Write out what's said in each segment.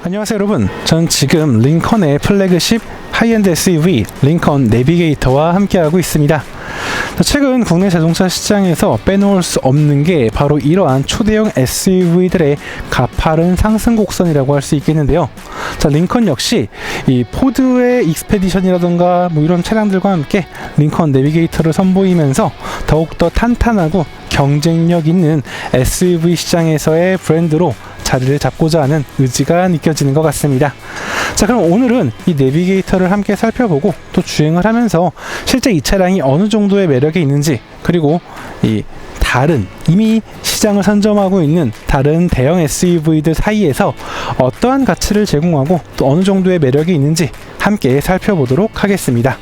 안녕하세요 여러분, 전 지금 링컨의 플래그십 하이엔드 SUV 링컨 내비게이터와 함께하고 있습니다. 최근 국내 자동차 시장에서 빼놓을 수 없는 게 바로 이러한 초대형 SUV들의 가파른 상승 곡선이라고 할 수 있겠는데요. 자, 링컨 역시 이 포드의 익스페디션이라던가 뭐 이런 차량들과 함께 링컨 내비게이터를 선보이면서 더욱더 탄탄하고 경쟁력 있는 SUV 시장에서의 브랜드로 자리를 잡고자 하는 의지가 느껴지는 것 같습니다. 자, 그럼 오늘은 이 내비게이터를 함께 살펴보고 또 주행을 하면서 실제 이 차량이 어느 정도의 매력이 있는지, 그리고 이 다른 이미 시장을 선점하고 있는 다른 대형 SUV들 사이에서 어떠한 가치를 제공하고 또 어느 정도의 매력이 있는지 함께 살펴보도록 하겠습니다.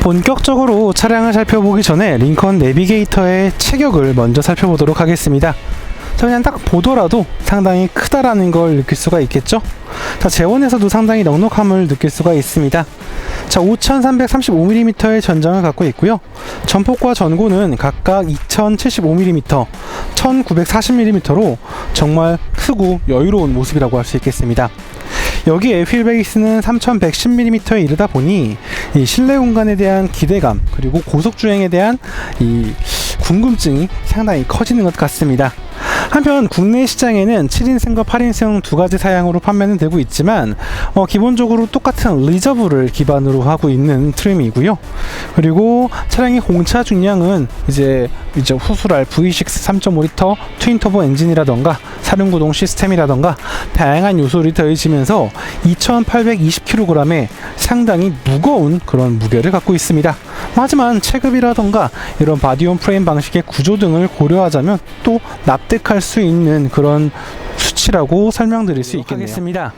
본격적으로 차량을 살펴보기 전에 링컨 내비게이터의 체격을 먼저 살펴보도록 하겠습니다. 그냥 딱 보더라도 상당히 크다라는 걸 느낄 수가 있겠죠. 자, 재원에서도 상당히 넉넉함을 느낄 수가 있습니다. 자, 5335mm의 전장을 갖고 있고요. 전폭과 전고는 각각 2075mm, 1940mm로 정말 크고 여유로운 모습이라고 할 수 있겠습니다. 여기에 휠베이스는 3110mm에 이르다 보니 이 실내 공간에 대한 기대감, 그리고 고속주행에 대한 이 궁금증이 상당히 커지는 것 같습니다. 한편 국내 시장에는 7인승과 8인승 두 가지 사양으로 판매는 되고 있지만 기본적으로 똑같은 리저브를 기반으로 하고 있는 트림이고요. 그리고 차량의 공차 중량은 이제 후술할 V6 3.5L 트윈터보 엔진이라던가 사륜구동 시스템이라던가 다양한 요소들이 더해지면서 2820kg의 상당히 무거운 그런 무게를 갖고 있습니다. 하지만 체급이라던가 이런 바디온 프레임 방식의 구조 등을 고려하자면 또 납득할 수 있는 그런 수치라고 설명드릴 수 있겠습니다.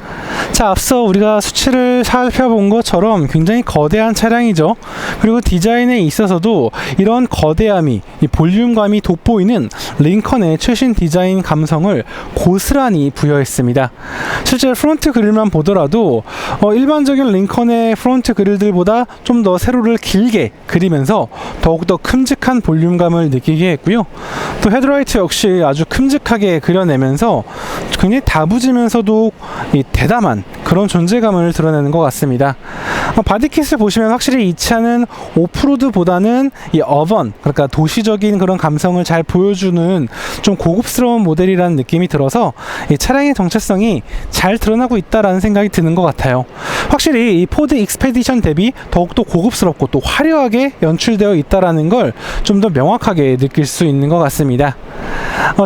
자, 앞서 우리가 수치를 살펴본 것처럼 굉장히 거대한 차량이죠. 그리고 디자인에 있어서도 이런 거대함이, 이 볼륨감이 돋보이는 링컨의 최신 디자인 감성을 고스란히 부여했습니다. 실제 프론트 그릴만 보더라도 일반적인 링컨의 프론트 그릴들보다 좀 더 세로를 길게 그리면서 더욱더 큼직한 볼륨감을 느끼게 했고요. 또 헤드라이트 역시 아주 큼직하게 그려내면서 굉장히 다부지면서도 대담한 그런 존재감을 드러내는 것 같습니다. 바디킷을 보시면 확실히 이 차는 오프로드보다는 이 어번, 그러니까 도시적인 그런 감성을 잘 보여주는 좀 고급스러운 모델이라는 느낌이 들어서 이 차량의 정체성이 잘 드러나고 있다라는 생각이 드는 것 같아요. 확실히 이 포드 익스페디션 대비 더욱더 고급스럽고 또 화려하게 연출되어 있다라는 걸 좀 더 명확하게 느낄 수 있는 것 같습니다.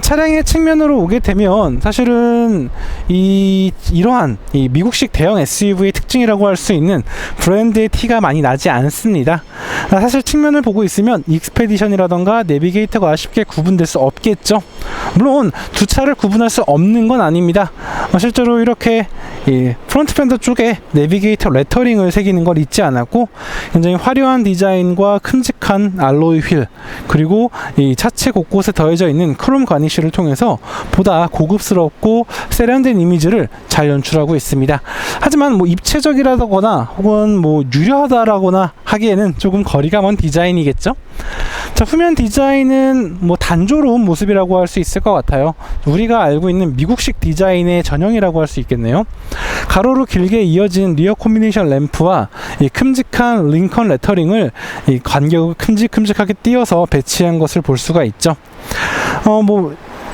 차량의 측면으로 오게 되면 사실은 이러한 이 미국식 대형 SUV의 특징이라고 할 수 있는 브랜드의 티가 많이 나지 않습니다. 사실 측면을 보고 있으면 익스페디션이라던가 내비게이터가 쉽게 구분될 수 없겠죠. 물론 두 차를 구분할 수 없는 건 아닙니다. 실제로 이렇게 이 프론트 팬더 쪽에 내비게이터 레터링을 새기는 걸 잊지 않았고, 굉장히 화려한 디자인과 큼직한 알로이 휠, 그리고 이 차체 곳곳에 더해져 있는 크롬 가니쉬를 통해서 보다 고급스럽고 세련된 이미지를 잘 연출하고 있습니다. 하지만 뭐 입체적이라거나 혹은 뭐 유려하다라거나 하기에는 조금 거리가 먼 디자인이겠죠. 자, 후면 디자인은 뭐 단조로운 모습이라고 할 수 있을 것 같아요. 우리가 알고 있는 미국식 디자인의 전형이라고 할 수 있겠네요. 가로로 길게 이어진 리어 콤비네이션 램프와 이 큼직한 링컨 레터링을 이 간격을 큼직큼직하게 띄어서 배치한 것을 볼 수가 있죠.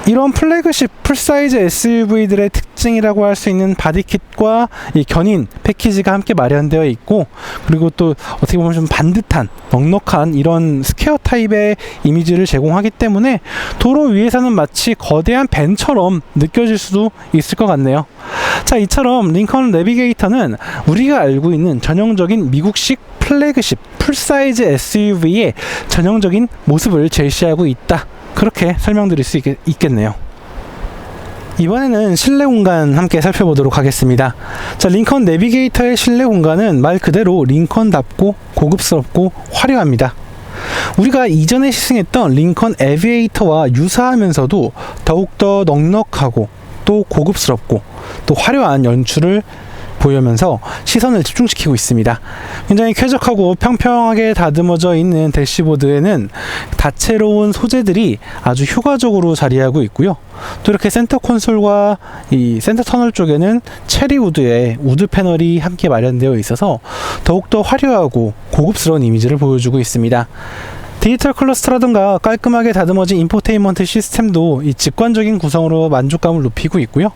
이런 플래그십 풀사이즈 SUV들의 특징이라고 할 수 있는 바디킷과 이 견인 패키지가 함께 마련되어 있고, 그리고 또 어떻게 보면 좀 반듯한 넉넉한 이런 스퀘어 타입의 이미지를 제공하기 때문에 도로 위에서는 마치 거대한 밴처럼 느껴질 수도 있을 것 같네요. 자, 이처럼 링컨 내비게이터는 우리가 알고 있는 전형적인 미국식 플래그십 풀사이즈 SUV의 전형적인 모습을 제시하고 있다, 그렇게 설명드릴 수 있겠네요. 이번에는 실내 공간 함께 살펴보도록 하겠습니다. 자, 링컨 내비게이터의 실내 공간은 말 그대로 링컨답고 고급스럽고 화려합니다. 우리가 이전에 시승했던 링컨 에비에이터와 유사하면서도 더욱더 넉넉하고 또 고급스럽고 또 화려한 연출을 보이면서 시선을 집중시키고 있습니다. 굉장히 쾌적하고 평평하게 다듬어져 있는 대시보드에는 다채로운 소재들이 아주 효과적으로 자리하고 있고요. 또 이렇게 센터 콘솔과 이 센터 터널 쪽에는 체리 우드의 우드 패널이 함께 마련되어 있어서 더욱더 화려하고 고급스러운 이미지를 보여주고 있습니다. 디지털 클러스터라든가 깔끔하게 다듬어진 인포테인먼트 시스템도 이 직관적인 구성으로 만족감을 높이고 있고요.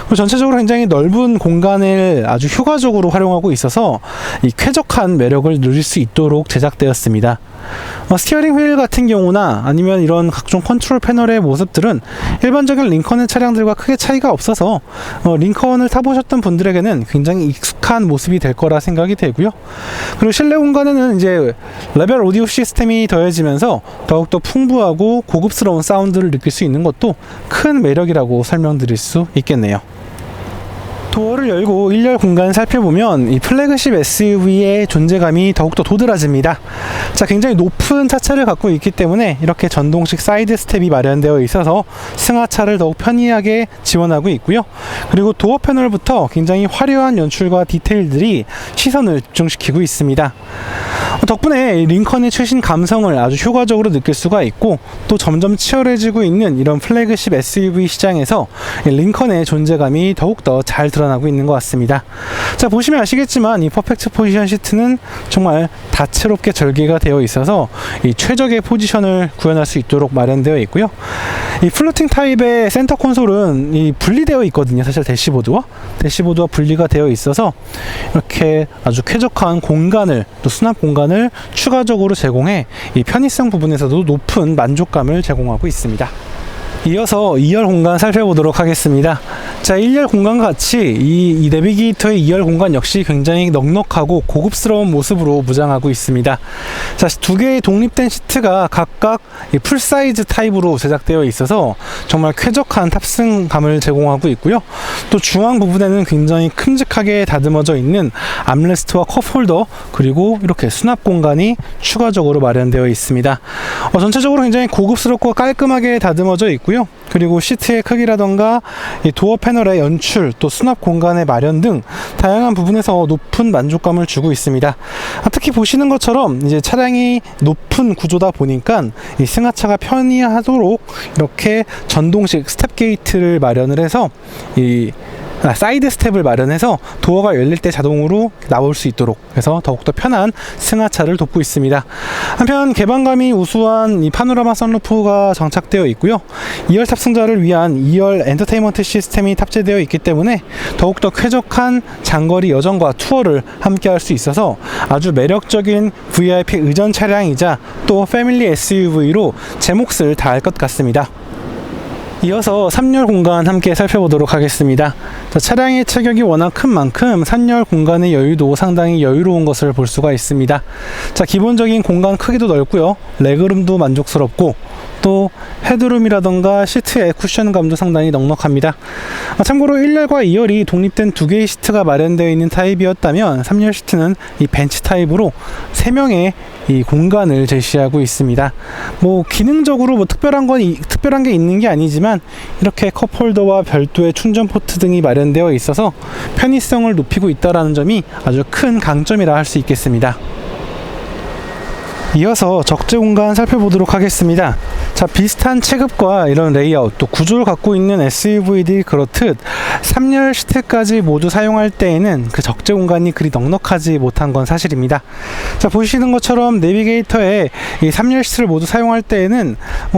그리고 전체적으로 굉장히 넓은 공간을 아주 효과적으로 활용하고 있어서 이 쾌적한 매력을 누릴 수 있도록 제작되었습니다. 스티어링 휠 같은 경우나 아니면 이런 각종 컨트롤 패널의 모습들은 일반적인 링컨의 차량들과 크게 차이가 없어서 링컨을 타보셨던 분들에게는 굉장히 익숙한 모습이 될 거라 생각이 되고요. 그리고 실내 공간에는 이제 레벨 오디오 시스템이 더해지면서 더욱더 풍부하고 고급스러운 사운드를 느낄 수 있는 것도 큰 매력이라고 설명드릴 수 있겠네요. 도어를 열고 1열 공간을 살펴보면 이 플래그십 SUV의 존재감이 더욱더 도드라집니다. 자, 굉장히 높은 차체를 갖고 있기 때문에 이렇게 전동식 사이드 스텝이 마련되어 있어서 승하차를 더욱 편리하게 지원하고 있고요. 그리고 도어 패널부터 굉장히 화려한 연출과 디테일들이 시선을 집중시키고 있습니다. 덕분에 링컨의 최신 감성을 아주 효과적으로 느낄 수가 있고, 또 점점 치열해지고 있는 이런 플래그십 SUV 시장에서 링컨의 존재감이 더욱더 잘 드러나고 있는 것 같습니다. 자, 보시면 아시겠지만 이 퍼펙트 포지션 시트는 정말 다채롭게 절개가 되어 있어서 이 최적의 포지션을 구현할 수 있도록 마련되어 있고요. 이 플로팅 타입의 센터 콘솔은 이 분리되어 있거든요. 사실 대시보드와 분리가 되어 있어서 이렇게 아주 쾌적한 공간을, 또 수납 공간을 추가적으로 제공해 이 편의성 부분에서도 높은 만족감을 제공하고 있습니다. 이어서 2열 공간 살펴보도록 하겠습니다. 자, 1열 공간과 같이 이 내비게이터의 2열 공간 역시 굉장히 넉넉하고 고급스러운 모습으로 무장하고 있습니다. 자, 두 개의 독립된 시트가 각각 풀사이즈 타입으로 제작되어 있어서 정말 쾌적한 탑승감을 제공하고 있고요. 또 중앙 부분에는 굉장히 큼직하게 다듬어져 있는 암레스트와 컵홀더, 그리고 이렇게 수납 공간이 추가적으로 마련되어 있습니다. 전체적으로 굉장히 고급스럽고 깔끔하게 다듬어져 있고요. 그리고 시트의 크기라던가 이 도어 패널의 연출, 또 수납 공간의 마련 등 다양한 부분에서 높은 만족감을 주고 있습니다. 특히 보시는 것처럼 이제 차량이 높은 구조다 보니까 이 승하차가 편리하도록 이렇게 전동식 스텝 게이트를 마련을 해서 사이드 스텝을 마련해서 도어가 열릴 때 자동으로 나올 수 있도록 해서 더욱더 편한 승하차를 돕고 있습니다. 한편 개방감이 우수한 이 파노라마 선루프가 장착되어 있고요. 2열 탑승자를 위한 2열 엔터테인먼트 시스템이 탑재되어 있기 때문에 더욱더 쾌적한 장거리 여정과 투어를 함께 할 수 있어서 아주 매력적인 VIP 의전 차량이자 또 패밀리 SUV로 제 몫을 다할 것 같습니다. 이어서 3열 공간 함께 살펴보도록 하겠습니다. 자, 차량의 체격이 워낙 큰 만큼 3열 공간의 여유도 상당히 여유로운 것을 볼 수가 있습니다. 자, 기본적인 공간 크기도 넓고요. 레그룸도 만족스럽고, 또 헤드룸이라던가 시트의 쿠션감도 상당히 넉넉합니다. 참고로 1열과 2열이 독립된 두 개의 시트가 마련되어 있는 타입이었다면 3열 시트는 이 벤치 타입으로 3명의 이 공간을 제시하고 있습니다. 기능적으로 특별한 게 있는 게 아니지만 이렇게 컵홀더와 별도의 충전 포트 등이 마련되어 있어서 편의성을 높이고 있다는 점이 아주 큰 강점이라 할 수 있겠습니다. 이어서 적재 공간 살펴보도록 하겠습니다. 자, 비슷한 체급과 이런 레이아웃, 또 구조를 갖고 있는 SUV들이 그렇듯 3열 시트까지 모두 사용할 때에는 그 적재 공간이 그리 넉넉하지 못한 건 사실입니다. 자, 보시는 것처럼 내비게이터에 이 3열 시트를 모두 사용할 때에는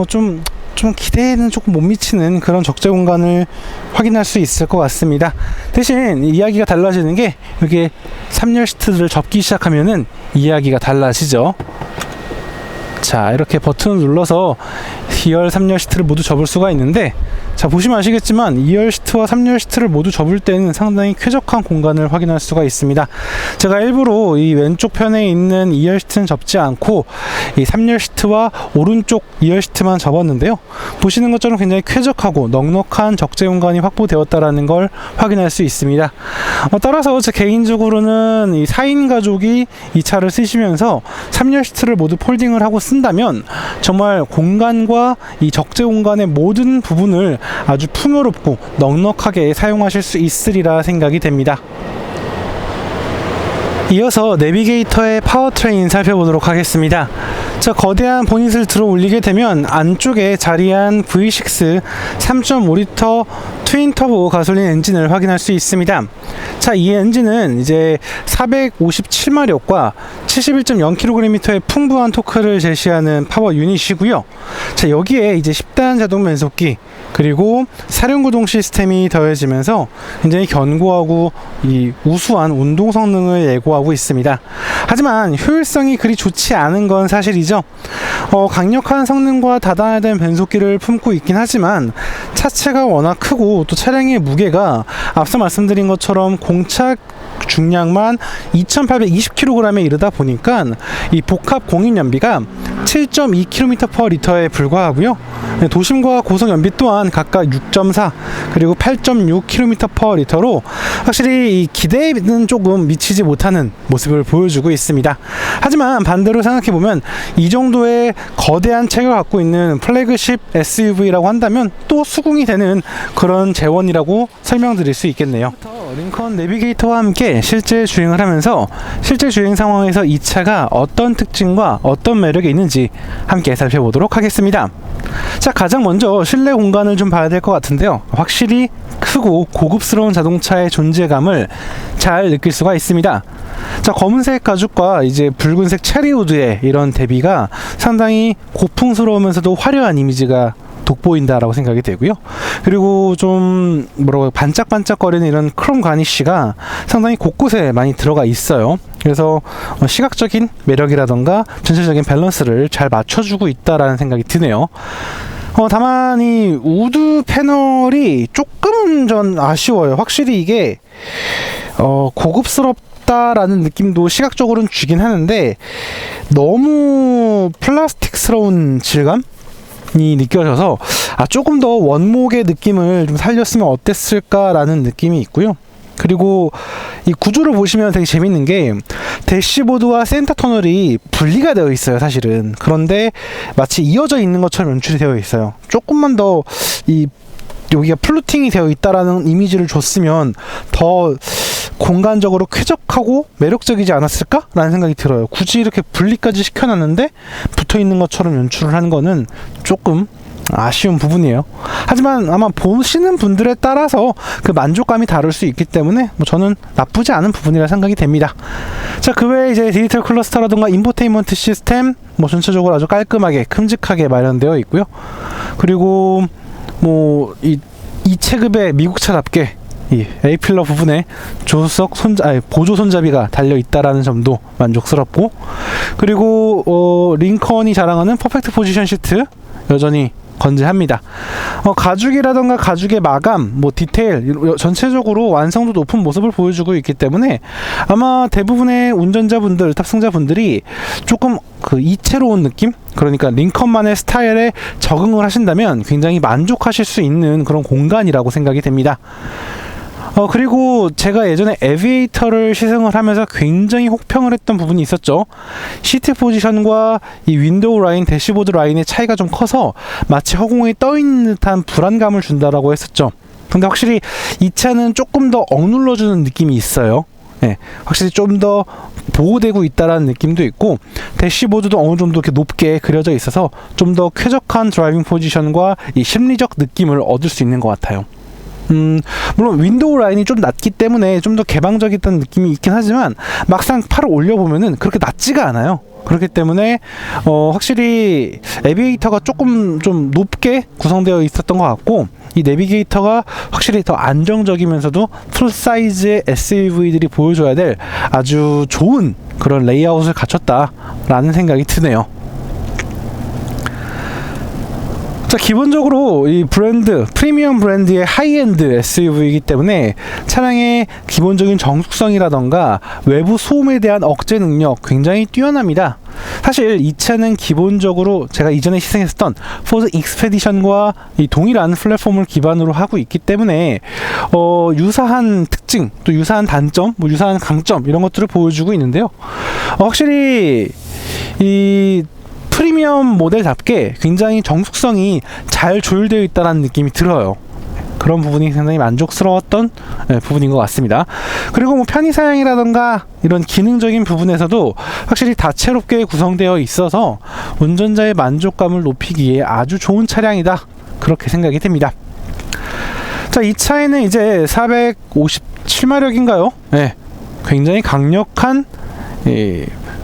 좀 기대에는 조금 못 미치는 그런 적재 공간을 확인할 수 있을 것 같습니다. 대신 이야기가 달라지는 게, 이게 3열 시트를 접기 시작하면은 이야기가 달라지죠. 자, 이렇게 버튼을 눌러서 2열, 3열 시트를 모두 접을 수가 있는데, 자, 보시면 아시겠지만 2열 시트와 3열 시트를 모두 접을 때는 상당히 쾌적한 공간을 확인할 수가 있습니다. 제가 일부러 이 왼쪽 편에 있는 2열 시트는 접지 않고 이 3열 시트와 오른쪽 2열 시트만 접었는데요. 보시는 것처럼 굉장히 쾌적하고 넉넉한 적재 공간이 확보되었다라는 걸 확인할 수 있습니다. 따라서 제 개인적으로는 이 4인 가족이 이 차를 쓰시면서 3열 시트를 모두 폴딩을 하고 쓴다면 정말 공간과 이 적재 공간의 모든 부분을 아주 풍요롭고 넉넉하게 사용하실 수 있으리라 생각이 됩니다. 이어서 내비게이터의 파워트레인 살펴보도록 하겠습니다. 자, 거대한 보닛을 들어 올리게 되면 안쪽에 자리한 V6 3.5L 트윈 터보 가솔린 엔진을 확인할 수 있습니다. 자, 이 엔진은 이제 457마력과 71.0kgm의 풍부한 토크를 제시하는 파워 유닛이고요. 자, 여기에 이제 10단 자동 변속기 그리고 사륜구동 시스템이 더해지면서 굉장히 견고하고 이 우수한 운동 성능을 예고하고 있습니다. 하지만 효율성이 그리 좋지 않은 건 사실이죠. 강력한 성능과 다단화된 변속기를 품고 있긴 하지만 차체가 워낙 크고 또 차량의 무게가 앞서 말씀드린 것처럼 공차 중량만 2,820kg에 이르다 보니까 이 복합 공인 연비가 7.2km/L에 불과하고요. 도심과 고속 연비 또한 각각 6.4 그리고 8.6km/L로 확실히 이 기대에는 조금 미치지 못하는 모습을 보여주고 있습니다. 하지만 반대로 생각해보면 이 정도의 거대한 체격을 갖고 있는 플래그십 SUV라고 한다면 또 수긍이 되는 그런 재원이라고 설명드릴 수 있겠네요. 링컨 내비게이터와 함께 실제 주행을 하면서 실제 주행 상황에서 이 차가 어떤 특징과 어떤 매력이 있는지 함께 살펴보도록 하겠습니다. 자, 가장 먼저 실내 공간을 좀 봐야 될 것 같은데요. 확실히 크고 고급스러운 자동차의 존재감을 잘 느낄 수가 있습니다. 자, 검은색 가죽과 이제 붉은색 체리우드의 이런 대비가 상당히 고풍스러우면서도 화려한 이미지가 돋보인다라고 생각이 되고요. 그리고 좀 뭐라고 반짝반짝거리는 이런 크롬 가니쉬가 상당히 곳곳에 많이 들어가 있어요. 그래서 시각적인 매력이라던가 전체적인 밸런스를 잘 맞춰주고 있다라는 생각이 드네요. 다만 이 우드 패널이 조금 전 아쉬워요. 확실히 이게 고급스럽다라는 느낌도 시각적으로는 주긴 하는데 너무 플라스틱스러운 질감? 이 느껴져서 조금 더 원목의 느낌을 좀 살렸으면 어땠을까라는 느낌이 있고요. 그리고 이 구조를 보시면 되게 재밌는 게 대시보드와 센터 터널이 분리가 되어 있어요, 사실은. 그런데 마치 이어져 있는 것처럼 연출이 되어 있어요. 조금만 더 이 여기가 플루팅이 되어 있다라는 이미지를 줬으면 더 공간적으로 쾌적하고 매력적이지 않았을까라는 생각이 들어요. 굳이 이렇게 분리까지 시켜놨는데 붙어있는 것처럼 연출을 하는 거는 조금 아쉬운 부분이에요. 하지만 아마 보시는 분들에 따라서 그 만족감이 다를 수 있기 때문에 저는 나쁘지 않은 부분이라 생각이 됩니다. 자, 그 외에 이제 디지털 클러스터라든가 인포테인먼트 시스템 전체적으로 아주 깔끔하게 큼직하게 마련되어 있고요. 그리고 이 체급의 미국차답게 이 A필러 부분에 보조 손잡이가 달려 있다라는 점도 만족스럽고, 그리고 링컨이 자랑하는 퍼펙트 포지션 시트 여전히 건재합니다. 가죽이라던가 가죽의 마감, 디테일 전체적으로 완성도 높은 모습을 보여주고 있기 때문에 아마 대부분의 운전자분들, 탑승자분들이 조금 그 이채로운 느낌? 그러니까 링컨만의 스타일에 적응을 하신다면 굉장히 만족하실 수 있는 그런 공간이라고 생각이 됩니다. 그리고 제가 예전에 에비에이터를 시승을 하면서 굉장히 혹평을 했던 부분이 있었죠. 시트 포지션과 이 윈도우 라인, 대시보드 라인의 차이가 좀 커서 마치 허공에 떠있는 듯한 불안감을 준다라고 했었죠. 근데 확실히 이 차는 조금 더 억눌러주는 느낌이 있어요. 네, 확실히 좀 더 보호되고 있다라는 느낌도 있고, 대시보드도 어느 정도 이렇게 높게 그려져 있어서 좀 더 쾌적한 드라이빙 포지션과 이 심리적 느낌을 얻을 수 있는 것 같아요. 물론 윈도우 라인이 좀 낮기 때문에 좀 더 개방적이었던 느낌이 있긴 하지만 막상 팔을 올려보면은 그렇게 낮지가 않아요. 그렇기 때문에 확실히 에비게이터가 조금 좀 높게 구성되어 있었던 것 같고, 이 내비게이터가 확실히 더 안정적이면서도 풀 사이즈의 SUV들이 보여줘야 될 아주 좋은 그런 레이아웃을 갖췄다라는 생각이 드네요. 자, 기본적으로 이 브랜드, 프리미엄 브랜드의 하이엔드 SUV이기 때문에 차량의 기본적인 정숙성이라던가 외부 소음에 대한 억제 능력 굉장히 뛰어납니다. 사실 이 차는 기본적으로 제가 이전에 시승했었던 포드 익스페디션과 이 동일한 플랫폼을 기반으로 하고 있기 때문에 유사한 특징, 또 유사한 단점, 유사한 강점 이런 것들을 보여주고 있는데요. 확실히 이 프리미엄 모델답게 굉장히 정숙성이 잘 조율되어 있다는 느낌이 들어요. 그런 부분이 상당히 만족스러웠던 부분인 것 같습니다. 그리고 뭐 편의 사양이라던가 이런 기능적인 부분에서도 확실히 다채롭게 구성되어 있어서 운전자의 만족감을 높이기에 아주 좋은 차량이다, 그렇게 생각이 됩니다. 자, 이 차에는 이제 457마력인가요? 네, 굉장히 강력한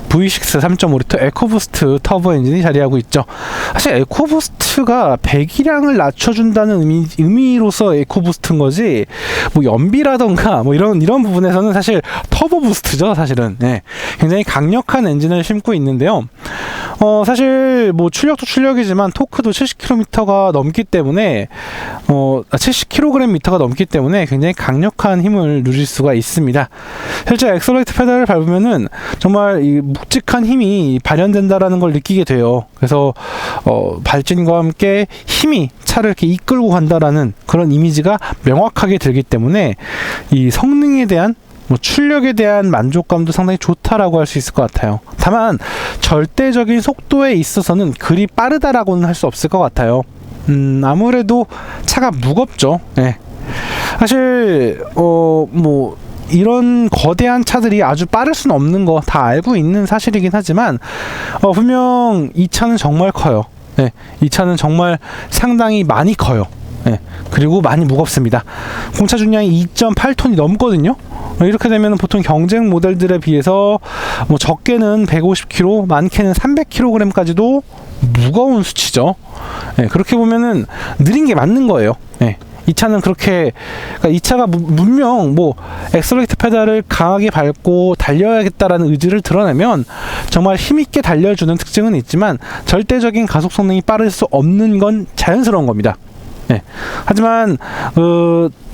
V6 3.5L 에코부스트 터보 엔진이 자리하고 있죠. 사실 에코부스트가 배기량을 낮춰준다는 의미로서 에코부스트인 거지, 뭐 연비라던가 뭐 이런 부분에서는 사실 터보 부스트죠, 사실은. 네, 굉장히 강력한 엔진을 싣고 있는데요. 사실 뭐 출력도 출력이지만 토크도 70km가 넘기 때문에 70kgm가 넘기 때문에 굉장히 강력한 힘을 누릴 수가 있습니다. 실제 엑셀러레이터 페달을 밟으면은 정말 이 묵직한 힘이 발현된다라는 걸 느끼게 돼요. 그래서 발진과 함께 힘이 차를 이렇게 이끌고 간다라는 그런 이미지가 명확하게 들기 때문에 이 성능에 대한 뭐 출력에 대한 만족감도 상당히 좋다라고 할 수 있을 것 같아요. 다만 절대적인 속도에 있어서는 그리 빠르다라고는 할 수 없을 것 같아요. 아무래도 차가 무겁죠. 네. 사실 뭐 이런 거대한 차들이 아주 빠를 수는 없는 거 다 알고 있는 사실이긴 하지만 분명 이 차는 정말 커요. 네, 이 차는 정말 상당히 많이 커요. 네, 그리고 많이 무겁습니다. 공차 중량이 2.8톤이 넘거든요. 이렇게 되면 보통 경쟁 모델들에 비해서 뭐 적게는 150kg, 많게는 300kg까지도 무거운 수치죠. 네, 그렇게 보면은 느린 게 맞는 거예요. 네. 이 차는 그렇게, 그러니까 이 차가 분명 뭐 엑셀러레이터 페달을 강하게 밟고 달려야겠다라는 의지를 드러내면 정말 힘있게 달려주는 특징은 있지만 절대적인 가속 성능이 빠를 수 없는 건 자연스러운 겁니다. 네. 하지만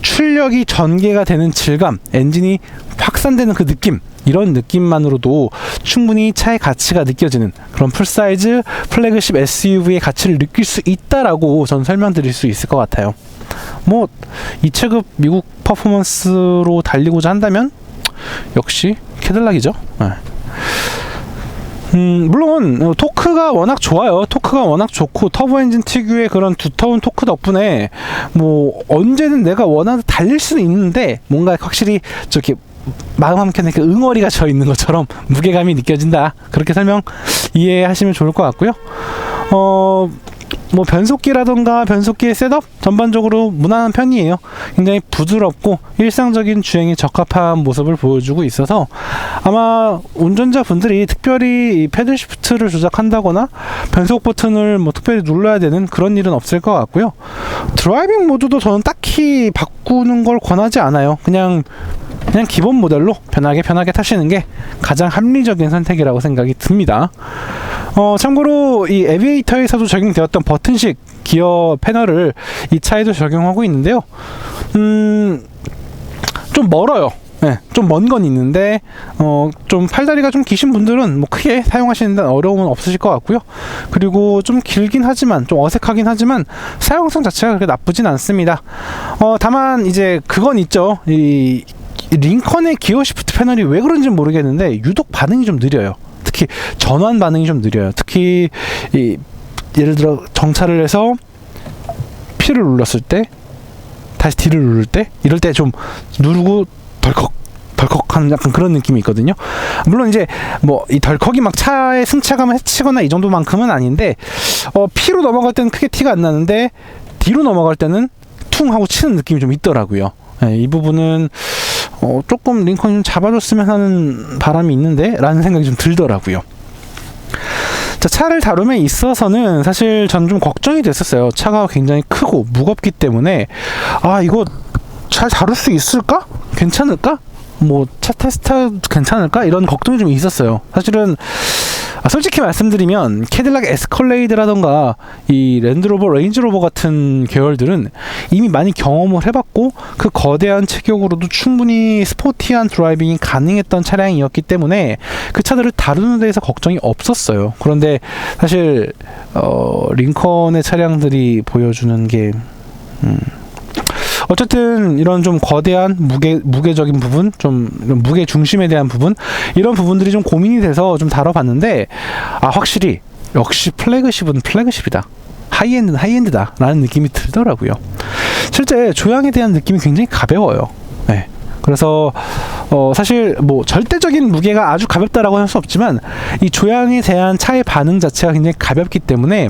출력이 전개가 되는 질감, 엔진이 확산되는 그 느낌, 이런 느낌만으로도 충분히 차의 가치가 느껴지는 그런 풀사이즈 플래그십 SUV의 가치를 느낄 수 있다라고 전 설명드릴 수 있을 것 같아요. 뭐 2체급 미국 퍼포먼스로 달리고자 한다면 역시 캐딜락이죠. 네. 물론 토크가 워낙 좋아요. 토크가 워낙 좋고 터보 엔진 특유의 그런 두터운 토크 덕분에 뭐 언제든 내가 원하는 달릴 수는 있는데 뭔가 확실히 저렇게 마음 한켠에 그 응어리가 져 있는 것처럼 무게감이 느껴진다, 그렇게 설명 이해하시면 좋을 것 같고요. 뭐 변속기라던가 변속기의 셋업 전반적으로 무난한 편이에요. 굉장히 부드럽고 일상적인 주행에 적합한 모습을 보여주고 있어서 아마 운전자분들이 특별히 이 패들 시프트를 조작한다거나 변속 버튼을 뭐 특별히 눌러야 되는 그런 일은 없을 것 같고요. 드라이빙 모드도 저는 딱히 바꾸는 걸 권하지 않아요. 그냥 기본 모델로 편하게 타시는 게 가장 합리적인 선택이라고 생각이 듭니다. 참고로 이 에비에이터에서도 적용되었던 버튼식 기어 패널을 이 차에도 적용하고 있는데요. 좀 멀어요. 네, 좀 먼 건 있는데 좀 팔다리가 좀 기신 분들은 뭐 크게 사용하시는 데 어려움은 없으실 것 같고요. 그리고 좀 길긴 하지만 좀 어색하긴 하지만 사용성 자체가 그렇게 나쁘진 않습니다. 다만 이제 그건 있죠. 이 링컨의 기어 시프트 패널이 왜 그런지 모르겠는데 유독 반응이 좀 느려요. 특히 전환 반응이 좀 느려요. 특히 예를 들어 정차를 해서 P를 눌렀을 때 다시 D를 누를 때, 이럴 때 좀 누르고 덜컥하는 약간 그런 느낌이 있거든요. 물론 이제 뭐 이 덜컥이 막 차의 승차감을 해치거나 이 정도만큼은 아닌데 P로 넘어갈 때는 크게 티가 안 나는데 D로 넘어갈 때는 퉁 하고 치는 느낌이 좀 있더라고요. 네, 이 부분은 조금 링컨이 좀 잡아줬으면 하는 바람이 있는데 라는 생각이 좀 들더라고요. 자, 차를 다룸에 있어서는 사실 전 좀 걱정이 됐었어요. 차가 굉장히 크고 무겁기 때문에 이거 잘 다룰 수 있을까? 괜찮을까? 뭐 차 테스트 괜찮을까? 이런 걱정이 좀 있었어요. 사실은 솔직히 말씀드리면 캐딜락 에스컬레이드라던가 이 랜드로버, 레인지로버 같은 계열들은 이미 많이 경험을 해봤고 그 거대한 체격으로도 충분히 스포티한 드라이빙이 가능했던 차량이었기 때문에 그 차들을 다루는 데에서 걱정이 없었어요. 그런데 사실 링컨의 차량들이 보여주는 게 어쨌든 이런 좀 거대한 무게적인 부분, 좀 무게 중심에 대한 부분, 이런 부분들이 좀 고민이 돼서 좀 다뤄봤는데 확실히 역시 플래그십은 플래그십이다. 하이엔드다라는 느낌이 들더라고요. 실제 조향에 대한 느낌이 굉장히 가벼워요. 네. 그래서 사실 뭐 절대적인 무게가 아주 가볍다라고 할 수 없지만 이 조향에 대한 차의 반응 자체가 굉장히 가볍기 때문에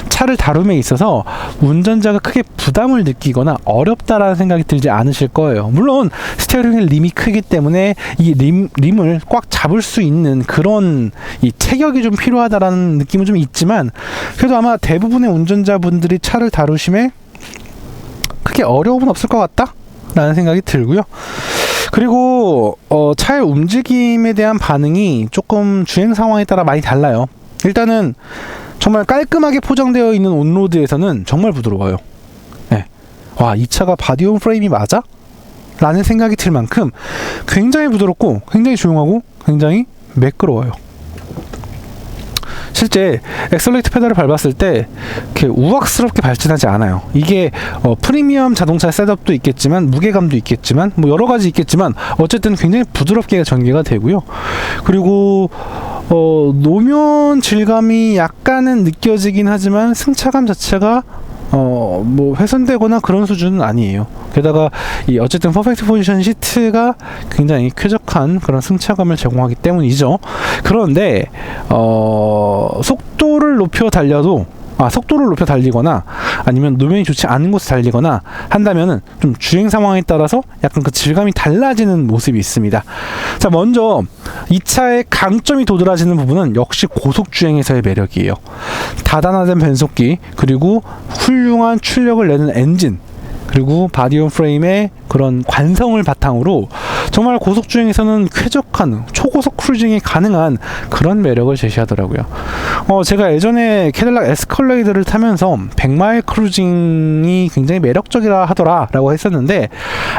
차를 다룸에 있어서 운전자가 크게 부담을 느끼거나 어렵다라는 생각이 들지 않으실 거예요. 물론 스티어링 림이 크기 때문에 이 림을 꽉 잡을 수 있는 그런 이 체격이 좀 필요하다라는 느낌은 좀 있지만 그래도 아마 대부분의 운전자분들이 차를 다루심에 크게 어려움은 없을 것 같다 라는 생각이 들고요. 그리고 차의 움직임에 대한 반응이 조금 주행 상황에 따라 많이 달라요. 일단은 정말 깔끔하게 포장되어 있는 온로드에서는 정말 부드러워요. 네. 와, 이 차가 바디온 프레임이 맞아? 라는 생각이 들 만큼 굉장히 부드럽고 굉장히 조용하고 굉장히 매끄러워요. 실제 엑셀레이터 페달을 밟았을 때 이렇게 우악스럽게 밟진하지 않아요. 이게 프리미엄 자동차 셋업도 있겠지만 무게감도 있겠지만 뭐 여러 가지 있겠지만 어쨌든 굉장히 부드럽게 전개가 되고요. 그리고 노면 질감이 약간은 느껴지긴 하지만 승차감 자체가 뭐 훼손되거나 그런 수준은 아니에요. 게다가 이 어쨌든 퍼펙트 포지션 시트가 굉장히 쾌적한 그런 승차감을 제공하기 때문이죠. 그런데 속도를 높여 달리거나 아니면 노면이 좋지 않은 곳에 달리거나 한다면은 좀 주행 상황에 따라서 약간 그 질감이 달라지는 모습이 있습니다. 자, 먼저 이 차의 강점이 도드라지는 부분은 역시 고속주행에서의 매력이에요. 다단화된 변속기, 그리고 훌륭한 출력을 내는 엔진, 그리고 바디온 프레임의 그런 관성을 바탕으로 정말 고속주행에서는 쾌적한 초고속 크루징이 가능한 그런 매력을 제시하더라고요. 제가 예전에 캐딜락 에스컬레이드를 타면서 100마일 크루징이 굉장히 매력적이라 하더라라고 했었는데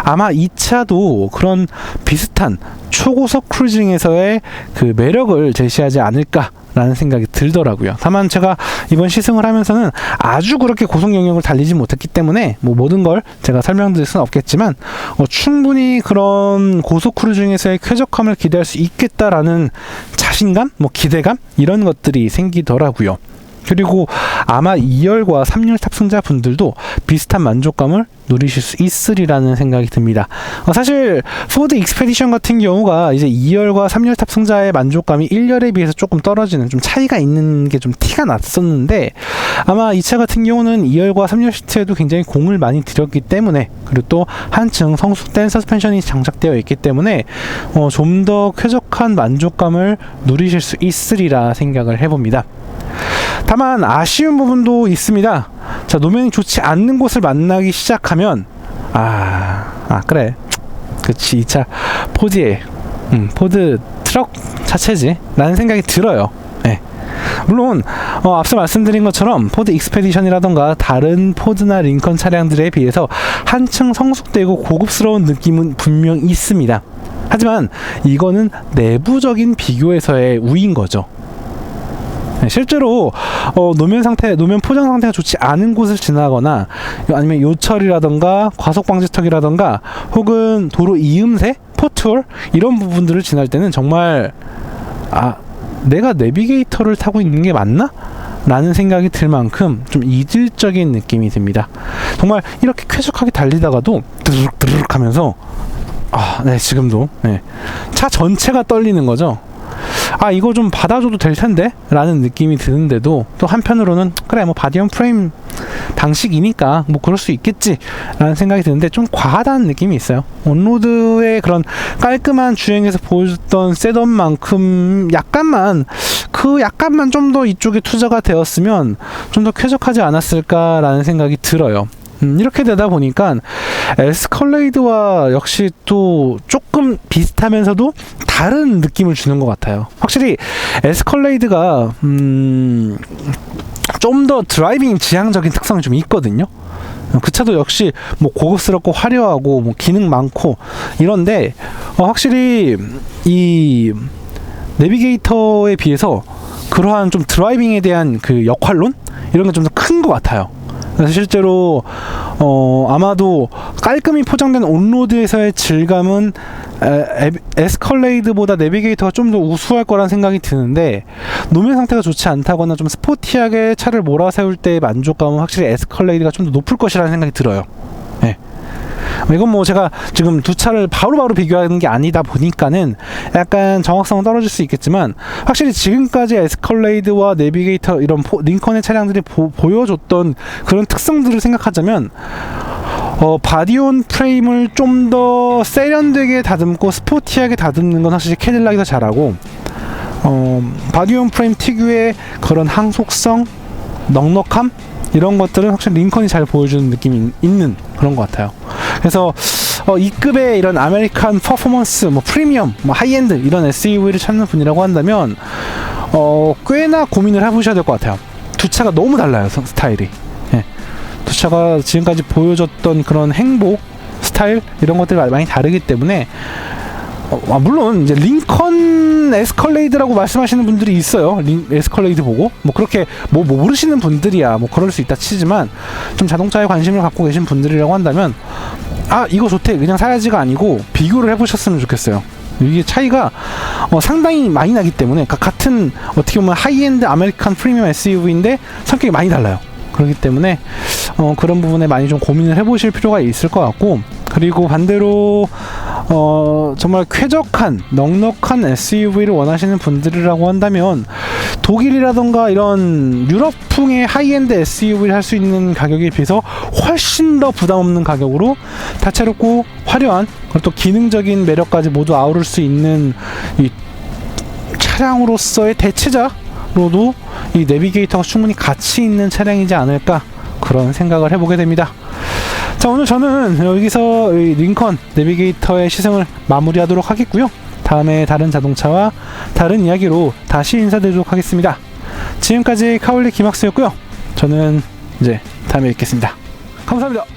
아마 이 차도 그런 비슷한 초고속 크루징에서의 그 매력을 제시하지 않을까 라는 생각이 들더라고요. 다만 제가 이번 시승을 하면서는 아주 그렇게 고속 영역을 달리지 못했기 때문에 뭐 모든 걸 제가 설명드릴 수는 없겠지만 충분히 그런 고속 크루징에서의 쾌적함을 기대할 수 있겠다라는 자신감, 뭐 기대감 이런 것들이 생기더라고요. 그리고 아마 2열과 3열 탑승자분들도 비슷한 만족감을 누리실 수 있으리라는 생각이 듭니다. 사실 포드 익스페디션 같은 경우가 이제 2열과 3열 탑승자의 만족감이 1열에 비해서 조금 떨어지는 좀 차이가 있는 게 좀 티가 났었는데 아마 이 차 같은 경우는 2열과 3열 시트에도 굉장히 공을 많이 들였기 때문에 그리고 또 한층 성숙된 서스펜션이 장착되어 있기 때문에 좀 더 쾌적한 만족감을 누리실 수 있으리라 생각을 해봅니다. 다만 아쉬운 부분도 있습니다. 자, 노면이 좋지 않는 곳을 만나기 시작하면 그래 그치 이 차 포드에 포드 트럭 자체지 라는 생각이 들어요. 네. 물론 앞서 말씀드린 것처럼 포드 익스페디션이라던가 다른 포드나 링컨 차량들에 비해서 한층 성숙되고 고급스러운 느낌은 분명 있습니다. 하지만 이거는 내부적인 비교에서의 우위인 거죠. 실제로 노면 포장 상태가 좋지 않은 곳을 지나거나 아니면 요철이라던가 과속방지턱이라던가 혹은 도로 이음새, 포트홀 이런 부분들을 지날 때는 정말 내가 내비게이터를 타고 있는 게 맞나? 라는 생각이 들 만큼 좀 이질적인 느낌이 듭니다. 정말 이렇게 쾌적하게 달리다가도 드르륵 하면서 네, 지금도 차 전체가 떨리는 거죠. 이거 좀 받아줘도 될 텐데 라는 느낌이 드는데도 또 한편으로는 그래 뭐 바디온 프레임 방식이니까 뭐 그럴 수 있겠지 라는 생각이 드는데 좀 과하다는 느낌이 있어요. 온로드의 그런 깔끔한 주행에서 보여줬던 셋업만큼 약간만 좀 더 이쪽에 투자가 되었으면 좀 더 쾌적하지 않았을까 라는 생각이 들어요. 이렇게 되다 보니까 에스컬레이드와 역시 또 조금 비슷하면서도 다른 느낌을 주는 것 같아요. 확실히 에스컬레이드가 좀 더 드라이빙 지향적인 특성이 좀 있거든요. 그 차도 역시 뭐 고급스럽고 화려하고 뭐 기능 많고 이런데 확실히 이 내비게이터에 비해서 그러한 좀 드라이빙에 대한 그 역할론 이런 게 좀 더 큰 것 같아요. 그래서 실제로 아마도 깔끔히 포장된 온로드에서의 질감은 에스컬레이드보다 내비게이터가 좀 더 우수할 거란 생각이 드는데, 노면 상태가 좋지 않다거나 좀 스포티하게 차를 몰아세울 때의 만족감은 확실히 에스컬레이드가 좀 더 높을 것이라는 생각이 들어요. 네. 이건 뭐 제가 지금 두 차를 바로바로 비교하는 게 아니다 보니까는 약간 정확성은 떨어질 수 있겠지만, 확실히 지금까지 에스컬레이드와 내비게이터 이런 링컨의 차량들이 보여줬던 그런 특성들을 생각하자면, 바디온 프레임을 좀 더 세련되게 다듬고 스포티하게 다듬는 건 확실히 캐딜락이 더 잘하고, 바디온 프레임 특유의 그런 항속성, 넉넉함 이런 것들은 확실히 링컨이 잘 보여주는 느낌이 있는 그런 것 같아요. 그래서 이 급의 이런 아메리칸 퍼포먼스, 뭐 프리미엄, 뭐 하이엔드 이런 SUV를 찾는 분이라고 한다면 꽤나 고민을 해보셔야 될 것 같아요. 두 차가 너무 달라요, 스타일이. 예. 두 차가 지금까지 보여줬던 그런 행복, 스타일 이런 것들이 많이 다르기 때문에 물론 이제 링컨 에스컬레이드라고 말씀하시는 분들이 있어요. 에스컬레이드 보고 뭐 그렇게 뭐 모르시는 분들이야 뭐 그럴 수 있다 치지만, 좀 자동차에 관심을 갖고 계신 분들이라고 한다면 이거 좋대 그냥 사야지가 아니고 비교를 해보셨으면 좋겠어요. 이게 차이가 상당히 많이 나기 때문에, 그러니까 같은 어떻게 보면 하이엔드 아메리칸 프리미엄 SUV인데 성격이 많이 달라요. 그렇기 때문에 그런 부분에 많이 좀 고민을 해보실 필요가 있을 것 같고, 그리고 반대로 정말 쾌적한 넉넉한 SUV를 원하시는 분들이라고 한다면, 독일이라던가 이런 유럽풍의 하이엔드 SUV를 할 수 있는 가격에 비해서 훨씬 더 부담 없는 가격으로 다채롭고 화려한, 그리고 또 기능적인 매력까지 모두 아우를 수 있는 이 차량으로서의 대체자로도 이 내비게이터가 충분히 가치 있는 차량이지 않을까, 그런 생각을 해보게 됩니다. 자, 오늘 저는 여기서 이 링컨 내비게이터의 시승을 마무리하도록 하겠고요. 다음에 다른 자동차와 다른 이야기로 다시 인사드리도록 하겠습니다. 지금까지 카올리 김학수였고요. 저는 이제 다음에 뵙겠습니다. 감사합니다.